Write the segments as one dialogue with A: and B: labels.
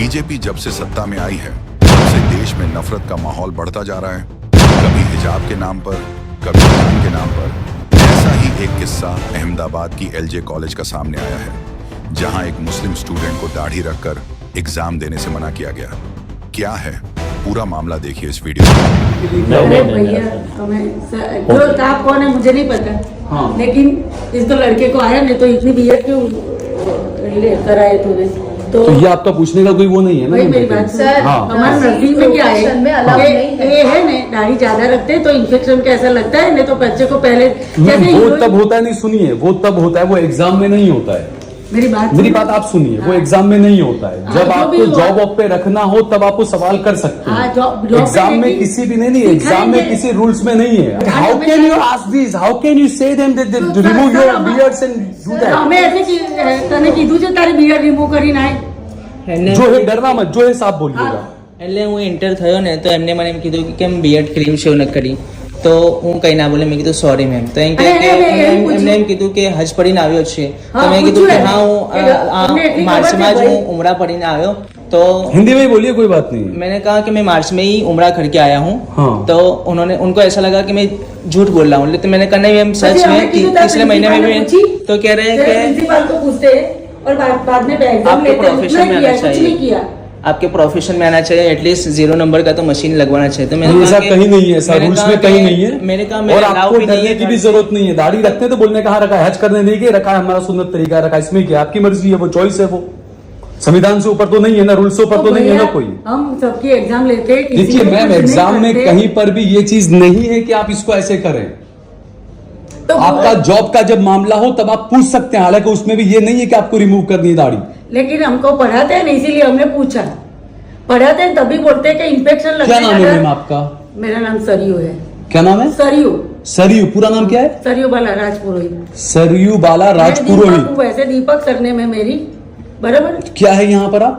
A: BJP जब से सत्ता में आई है तब से देश में नफरत का माहौल बढ़ता जा रहा है, कभी हिजाब के नाम पर, कभी ईमान के नाम पर। ऐसा ही एक किस्सा अहमदाबाद की एलजे कॉलेज का सामने आया है, जहां एक मुस्लिम स्टूडेंट को दाढ़ी रखकर एग्जाम देने से मना किया गया। क्या है पूरा मामला, देखिए इस वीडियो में।
B: अरे भैया, जो आप कौन है मुझे नहीं पता, हाँ। लेकिन इस तो लड़के को आया, नहीं तो इतनी बियर क्यों लेकर आए तूने? तो
C: ये आपका पूछने का कोई वो नहीं है ना?
B: वही मेरी बात सर, हमारे नजदीक में क्या है, ये है ना, दाढ़ी ज्यादा रखते हैं तो इन्फेक्शन कैसा लगता है, नहीं तो बच्चे को पहले
C: वो तब होता है, नहीं सुनिए, वो तब होता है, वो एग्जाम में नहीं होता है। मेरी बात आप सुनिए, वो एग्जाम में नहीं होता है। जब आपको जॉब ऑफ पे रखना हो तब आपको सवाल कर सकते हैं। एग्जाम में किसी भी नहीं, एग्जाम में किसी रूल्स में नहीं है। How can you ask this, how can you say them that remove your beards and do that?
B: हमें ऐसे तने कीधું છે તારી બિયર રિમૂવ કરી નાય,
C: जो है डरना मत, जो है साफ बोलिएगा।
D: એટલે હું એન્ટર થયો ને તો એમને મને એમ કીધું કે કેમ બિયર્ડ ક્રીમ શેવ ન કરી, તો હું કઈ ના બોલે, મેં કીધું સોરી મેમ। તો એમ કે એમને એમ કીધું કે હજ પડીને આવ્યો છે, તો મેં કીધું કે હા હું માર્ચમાં જ હું ઉમરા પડીને આવ્યો। तो
C: हिंदी में ही बोलिए, कोई बात नहीं।
D: मैंने कहा कि मैं मार्च में ही उमरा करके आया हूँ। हाँ। तो उनको ऐसा लगा कि मैं झूठ बोल रहा हूँ, लेकिन मैंने कहा नहीं मैम सच में कि पिछले महीने में मैं, तो कह रहे हैं कि
B: प्रिंसिपल को पूछते हैं और बाद में एग्जाम लेते हैं,
D: प्रोफेशन में आना चाहिए, आपके प्रोफेशन में आना चाहिए, एटलीस्ट 0 नंबर का तो मशीन लगवाना चाहिए। तो मैंने
C: ऐसा कहीं नहीं है, ऐसा रूल्स में कहीं नहीं है।
D: मैंने कहा
C: और आपको डरने की भी जरूरत नहीं है। दाढ़ी रखते हैं तो बोलने कहाँ रखा है, हज करने नहीं के रखा है, हमारा सुन्नत तरीका रखा है, इसमें क्या आपकी मर्जी है, वो चॉइस है, वो संविधान से ऊपर तो नहीं है ना, रूल से ऊपर तो नहीं है ना कोई।
B: हम सबकी एग्जाम लेते हैं।
C: देखिए मैम, एग्जाम में कहीं पर भी ये चीज नहीं है कि आप इसको ऐसे करें। तो आपका जॉब का जब मामला हो तब आप पूछ सकते हैं, हालांकि उसमें भी ये नहीं है कि आपको रिमूव करनी है दाढ़ी।
B: लेकिन हमको पढ़ाते हैं, इसीलिए हमने पूछा, पढ़ाते हैं तभी बोलते हैं कि इन्फेक्शन लगता है।
C: क्या नाम है मैम आपका?
B: मेरा नाम सरयू है।
C: क्या नाम है?
B: सरयू।
C: सरयू, पूरा नाम क्या है?
B: सरयू बाला राजपुरोहित।
C: सरयू बाला राजपुरोहित।
B: वैसे दीपक करने में मेरी बराबर।
C: क्या है यहाँ पर आप?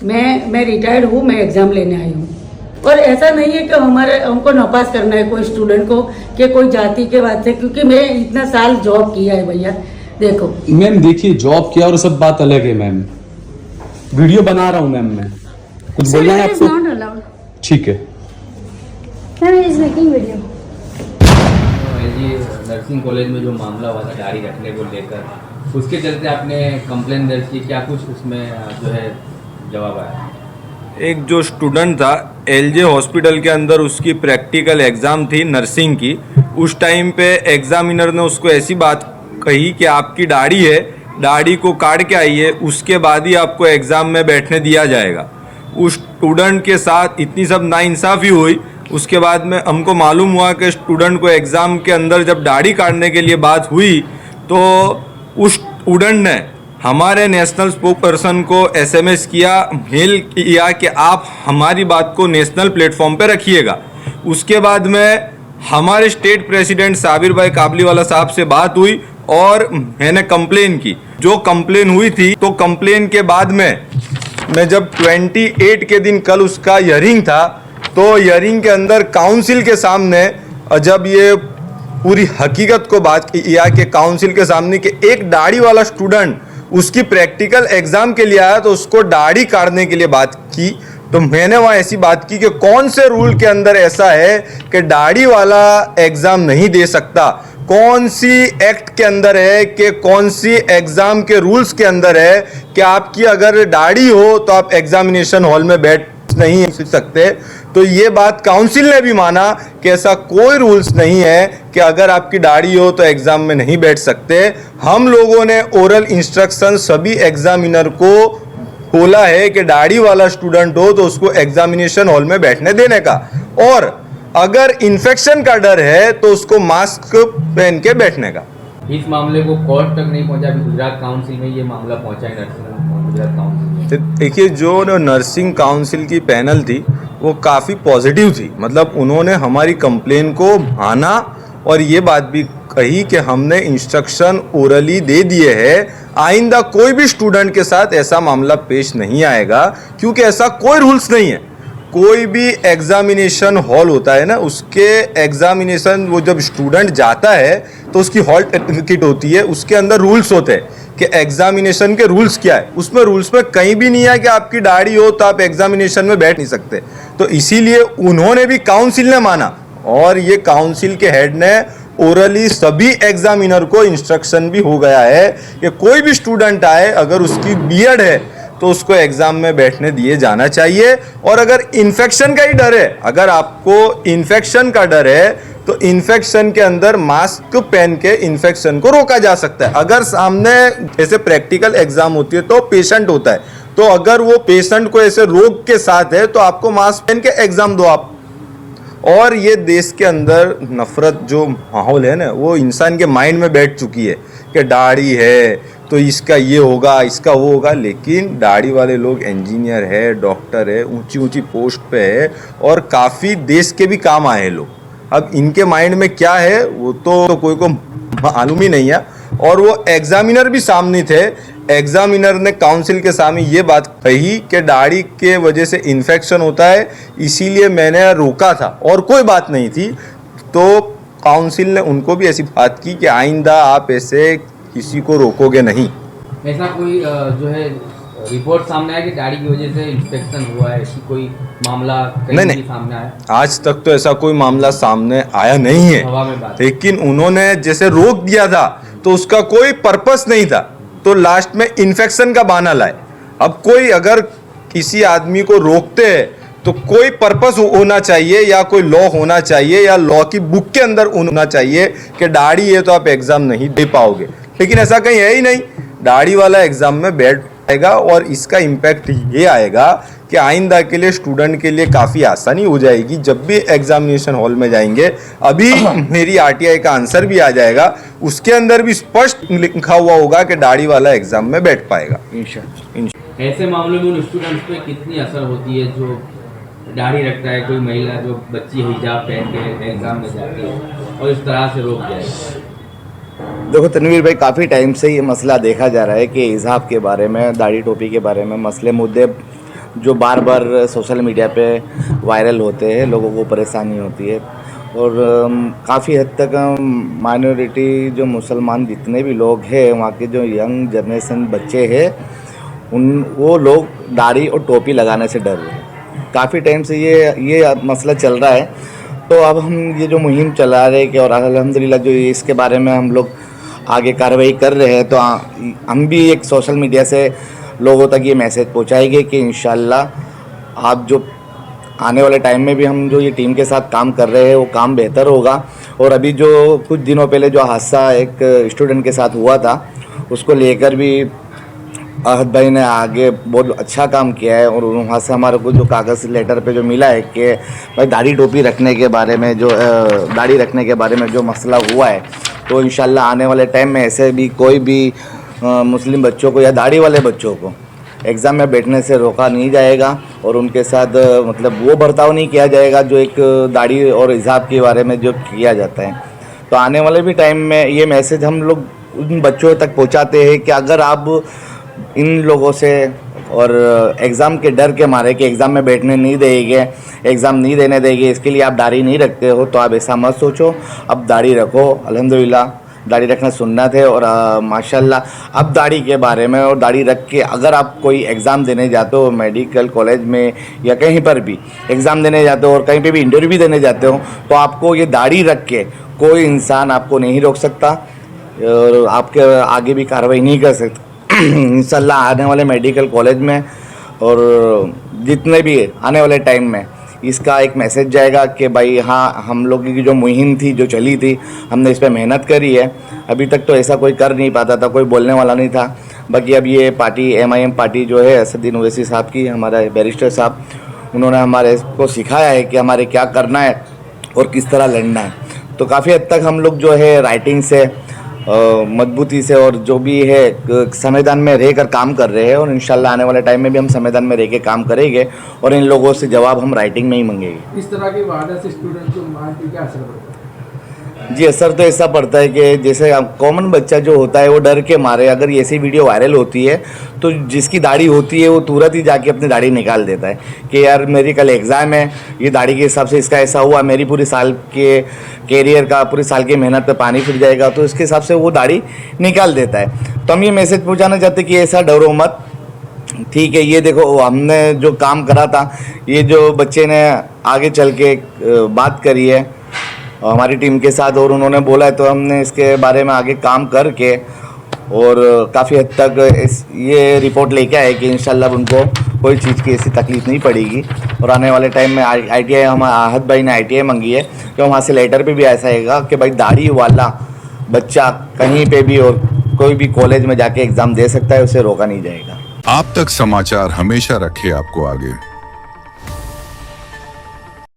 B: मैं रिटायर्ड हूँ, मैं एग्जाम लेने आई हूँ। और ऐसा नहीं है कि हमको नापास करना है कोई स्टूडेंट को, कि कोई जाति के बात से, क्योंकि मैं इतना साल जॉब किया है भैया। देखो
C: मैम, देखिए जॉब किया और सब बात अलग है मैम, वीडियो बना रहा हूँ मैम, मैं कुछ बोलना है आपको? ठीक है
E: नर्सिंग कॉलेज में जो मामला हुआ था दाढ़ी रखने को लेकर, उसके चलते आपने कंप्लेन दर्ज की, क्या कुछ उसमें जो है जवाब आया?
F: एक जो स्टूडेंट था एलजे हॉस्पिटल के अंदर, उसकी प्रैक्टिकल एग्ज़ाम थी नर्सिंग की। उस टाइम पे एग्जामिनर ने उसको ऐसी बात कही कि आपकी दाढ़ी है, दाढ़ी को काट के आइए, उसके बाद ही आपको एग्ज़ाम में बैठने दिया जाएगा। उस स्टूडेंट के साथ इतनी सब नाइंसाफ़ी हुई। उसके बाद में हमको मालूम हुआ कि स्टूडेंट को एग्ज़ाम के अंदर जब दाढ़ी काटने के लिए बात हुई तो उस स्टूडेंट ने हमारे नेशनल स्पोक पर्सन को SMS किया, मेल किया कि आप हमारी बात को नेशनल प्लेटफॉर्म पे रखिएगा। उसके बाद में हमारे स्टेट प्रेसिडेंट साबिर भाई काबलीवाला साहब से बात हुई और मैंने कंप्लेन की। जो कंप्लेन हुई थी, तो कंप्लेन के बाद में मैं जब 28 के दिन कल उसका हियरिंग था, तो हियरिंग के अंदर काउंसिल के सामने जब ये पूरी हकीकत को बात किया कि काउंसिल के सामने कि एक दाढ़ी वाला स्टूडेंट उसकी प्रैक्टिकल एग्जाम के लिए आया तो उसको दाढ़ी काटने के लिए बात की, तो मैंने वहाँ ऐसी बात की कि कौन से रूल के अंदर ऐसा है कि दाढ़ी वाला एग्जाम नहीं दे सकता, कौन सी एक्ट के अंदर है कि कौन सी एग्जाम के रूल्स के अंदर है कि आपकी अगर दाढ़ी हो तो आप एग्जामिनेशन हॉल में बैठ नहीं सकते। तो ये बात काउंसिल ने भी माना कि ऐसा कोई रूल्स नहीं है कि अगर आपकी दाढ़ी हो तो एग्जाम में नहीं बैठ सकते। हम लोगों ने ओरल इंस्ट्रक्शन सभी एग्जामिनर को बोला है कि दाढ़ी वाला स्टूडेंट हो तो उसको एग्जामिनेशन हॉल में बैठने देने का, और अगर इन्फेक्शन का डर है तो उसको मास्क पहन के बैठने का।
E: इस मामले को कोर्ट तक नहीं पहुंचा, अभी गुजरात काउंसिल में ये मामला पहुंचा है, नर्सिंग गुजरात काउंसिल।
F: देखिए, जो नर्सिंग काउंसिल की पैनल थी वो काफ़ी पॉजिटिव थी, मतलब उन्होंने हमारी कंप्लेन को माना और ये बात भी कही कि हमने इंस्ट्रक्शन ओरली दे दिए हैं, आइंदा कोई भी स्टूडेंट के साथ ऐसा मामला पेश नहीं आएगा, क्योंकि ऐसा कोई रूल्स नहीं है। कोई भी एग्जामिनेशन हॉल होता है ना, उसके एग्जामिनेशन वो जब स्टूडेंट जाता है तो उसकी हॉल टिकट होती है, उसके अंदर रूल्स होते हैं कि एग्जामिनेशन के रूल्स क्या है। उसमें रूल्स में कहीं भी नहीं है कि आपकी दाढ़ी हो तो आप एग्जामिनेशन में बैठ नहीं सकते। तो इसीलिए उन्होंने भी, काउंसिल ने माना और ये काउंसिल के हेड ने ओरली सभी एग्जामिनर को इंस्ट्रक्शन भी हो गया है कि कोई भी स्टूडेंट आए अगर उसकी बीएड है तो उसको एग्जाम में बैठने दिए जाना चाहिए। और अगर इन्फेक्शन का ही डर है, अगर आपको इन्फेक्शन का डर है तो इन्फेक्शन के अंदर मास्क पहन के इन्फेक्शन को रोका जा सकता है। अगर सामने ऐसे प्रैक्टिकल एग्जाम होती है तो पेशेंट होता है, तो अगर वो पेशेंट को ऐसे रोग के साथ है तो आपको मास्क पहन के एग्जाम दो आप। और ये देश के अंदर नफरत जो माहौल है ना, वो इंसान के माइंड में बैठ चुकी है कि दाढ़ी है तो इसका ये होगा, इसका वो होगा। लेकिन दाढ़ी वाले लोग इंजीनियर है, डॉक्टर है, ऊंची ऊंची पोस्ट पे है और काफ़ी देश के भी काम आए हैं लोग। अब इनके माइंड में क्या है वो तो कोई को मालूम ही नहीं है। और वो एग्जामिनर भी सामने थे, एग्जामिनर ने काउंसिल के सामने ये बात कही कि दाढ़ी के वजह से इन्फेक्शन होता है, इसीलिए मैंने रोका था और कोई बात नहीं थी। तो काउंसिल ने उनको भी ऐसी बात की कि आइंदा आप ऐसे किसी को रोकोगे नहीं।
E: ऐसा कोई जो है रिपोर्ट सामने आया कि दाढ़ी की वजह से इन्फेक्शन हुआ है, ऐसी कोई मामला कहीं भी सामने आया?
F: आज तक तो ऐसा कोई मामला सामने आया नहीं है,
E: हवा में बात।
F: लेकिन उन्होंने जैसे रोक दिया था तो उसका कोई पर्पस नहीं था, तो लास्ट में इन्फेक्शन का बहाना लाए। अब कोई अगर किसी आदमी को रोकते हैं तो कोई पर्पस होना चाहिए या कोई लॉ होना चाहिए या लॉ की बुक के अंदर होना चाहिए कि दाढ़ी है तो आप एग्जाम नहीं दे पाओगे। लेकिन ऐसा कहीं है ही नहीं, दाढ़ी वाला एग्जाम में बैठ पाएगा और इसका इम्पैक्ट ये आएगा कि आइंदा के लिए स्टूडेंट के लिए काफ़ी आसानी हो जाएगी जब भी एग्जामिनेशन हॉल में जाएंगे। अभी मेरी आरटीआई का आंसर भी आ जाएगा, उसके अंदर भी स्पष्ट लिखा हुआ होगा कि दाढ़ी वाला एग्जाम में बैठ पाएगा।
E: ऐसे मामलों में उन स्टूडेंट्स पे कितनी असर होती है जो दाढ़ी रखता है, कोई महिला जो बच्ची हिजाब पहन के एग्जाम में जाती है और इस तरह से रोक जाए?
G: देखो तनवीर भाई, काफ़ी टाइम से ये मसला देखा जा रहा है कि हिजाब के बारे में, दाढ़ी टोपी के बारे में मसले मुद्दे जो बार बार सोशल मीडिया पे वायरल होते हैं, लोगों को परेशानी होती है। और काफ़ी हद तक माइनॉरिटी जो मुसलमान जितने भी लोग हैं, वहाँ के जो यंग जनरेशन बच्चे हैं, वो लोग दाढ़ी और टोपी लगाने से डर रहे हैं। काफ़ी टाइम से ये मसला चल रहा है। तो अब हम ये जो मुहिम चला रहे हैं कि और अल्हम्दुलिल्लाह जो इसके बारे में हम लोग आगे कार्रवाई कर रहे हैं, तो हम भी एक सोशल मीडिया से लोगों तक ये मैसेज पहुंचाएंगे कि इंशाल्लाह आप जो आने वाले टाइम में भी हम जो ये टीम के साथ काम कर रहे हैं वो काम बेहतर होगा। और अभी जो कुछ दिनों पहले जो हादसा एक स्टूडेंट के साथ हुआ था, उसको लेकर भी अहद भाई ने आगे बहुत अच्छा काम किया है। और वहाँ से हमारे को जो कागज़ लेटर पे जो मिला है कि भाई दाढ़ी टोपी रखने के बारे में, जो दाढ़ी रखने के बारे में जो मसला हुआ है, तो इंशाल्लाह आने वाले टाइम में ऐसे भी कोई भी मुस्लिम बच्चों को या दाढ़ी वाले बच्चों को एग्ज़ाम में बैठने से रोका नहीं जाएगा और उनके साथ मतलब वो बर्ताव नहीं किया जाएगा जो एक दाढ़ी और हिजाब के बारे में जो किया जाता है। तो आने वाले भी टाइम में ये मैसेज हम लोग उन बच्चों तक पहुँचाते हैं कि अगर आप इन लोगों से और एग्ज़ाम के डर के मारे कि एग्ज़ाम में बैठने नहीं देंगे, एग्ज़ाम नहीं देने देंगे, इसके लिए आप दाढ़ी नहीं रखते हो, तो आप ऐसा मत सोचो। अब दाढ़ी रखो, अल्हम्दुलिल्लाह दाढ़ी रखना सुन्नत है। और माशाल्लाह अब दाढ़ी के बारे में और दाढ़ी रख के अगर आप कोई एग्ज़ाम देने जाते हो, मेडिकल कॉलेज में या कहीं पर भी एग्ज़ाम देने जाते हो और कहीं पे भी इंटरव्यू भी देने जाते हो, तो आपको ये दाढ़ी रख के कोई इंसान आपको नहीं रोक सकता और आपके आगे भी कार्रवाई नहीं कर सकता। इंशाल्लाह आने वाले मेडिकल कॉलेज में और जितने भी आने वाले टाइम में इसका एक मैसेज जाएगा कि भाई हाँ, हम लोग की जो मुहिम थी, जो चली थी, हमने इस पर मेहनत करी है। अभी तक तो ऐसा कोई कर नहीं पाता था, कोई बोलने वाला नहीं था। बाकी अब ये पार्टी MIM पार्टी जो है असदुद्दीन ओवैसी साहब की, हमारा बैरिस्टर साहब, उन्होंने हमारे को सिखाया है कि हमारे क्या करना है और किस तरह लड़ना है। तो काफ़ी हद तक हम लोग जो है राइटिंग से मजबूती से और जो भी है संविधान में रहकर काम कर रहे हैं और इंशाल्लाह आने वाले टाइम में भी हम संविधान में रह के काम करेंगे और इन लोगों से जवाब हम राइटिंग में ही मांगेंगे।
H: इस तरह की वादा से स्टूडेंट को मार के क्या असर पड़ता है?
G: जी असर तो ऐसा पड़ता है कि जैसे कॉमन बच्चा जो होता है वो डर के मारे अगर ये ऐसी वीडियो वायरल होती है तो जिसकी दाढ़ी होती है वो तुरंत ही जाके अपनी दाढ़ी निकाल देता है कि यार मेरी कल एग्ज़ाम है, ये दाढ़ी के हिसाब से इसका ऐसा हुआ, मेरी पूरी साल के कैरियर का पूरी साल की मेहनत पे पानी फिर जाएगा, तो इसके हिसाब से वो दाढ़ी निकाल देता है। तो हम ये मैसेज पहुँचाना चाहते हैं कि ऐसा डरो मत, ठीक है। ये देखो हमने जो काम करा था, ये जो बच्चे ने आगे चल के बात करी है हमारी टीम के साथ और उन्होंने बोला है, तो हमने इसके बारे में आगे काम करके और काफ़ी हद तक ये रिपोर्ट लेके आए कि इंशाल्लाह उनको कोई चीज़ की ऐसी तकलीफ नहीं पड़ेगी। और आने वाले टाइम में ITI हम आहत भाई ने ITI मंगी है कि वहाँ से लेटर पे भी ऐसा आएगा कि भाई दाढ़ी वाला बच्चा कहीं पे भी और कोई भी कॉलेज में जाके एग्ज़ाम दे सकता है, उसे रोका नहीं जाएगा।
A: आप तक समाचार हमेशा रखे आपको आगे।